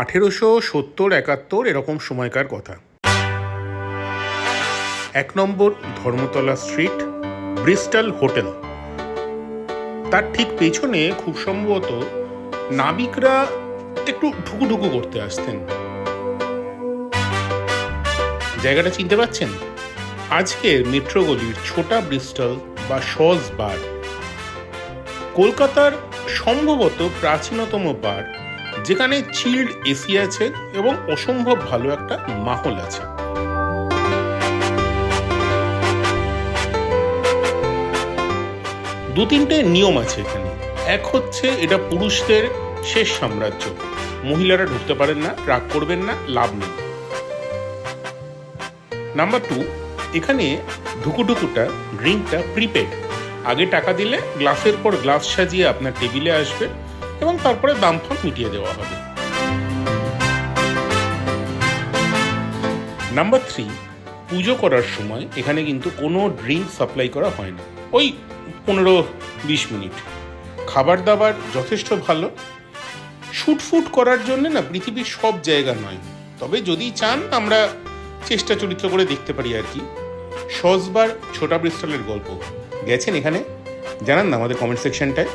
1870-71 এরকম সময়কার কথা। 1 নম্বর ধর্মতলা স্ট্রিট, ব্রিস্টল হোটেল। তার ঠিক পেছনে খুব সম্ভবত নাবিকরা একটু ঢুকুঢুকু করতে আসতেন। জায়গাটা চিনতে পারছেন? আজকের মেট্রোগলির ছোটা ব্রিস্টল বা শজ বার, কলকাতার সম্ভবত প্রাচীনতম বার, যেখানে চিল্ড এসি আছে এবং অসম্ভব ভালো একটা মাহল আছে। দু তিনটে নিয়ম আছে এখানে। এক হচ্ছে এটা পুরুষদের শেষ সাম্রাজ্য, মহিলারা ঢুকতে পারেন না, রাগ করবেন না, লাভ নেই। নাম্বার 2, এখানে ঢুকুঢুকুটা ড্রিঙ্কটা প্রিপেড, আগে টাকা দিলে গ্লাসের পর গ্লাস সাজিয়ে আপনার টেবিলে আসবে এবং তারপরে দাম ফাম মিটিয়ে দেওয়া হবে। নাম্বার 3, পুজো করার সময় এখানে কিন্তু কোনো ড্রিঙ্ক সাপ্লাই করা হয় না, ওই 15-20 মিনিট। খাবার দাবার যথেষ্ট ভালো। শুটফুট করার জন্য না পৃথিবীর সব জায়গা নয়, তবে যদি চান আমরা চেষ্টা চরিত্র করে দেখতে পারি আর কি। শজবার ছোটা ব্রিস্টলের গল্প গেছেন এখানে? জানান না আমাদের কমেন্ট সেকশনটায়।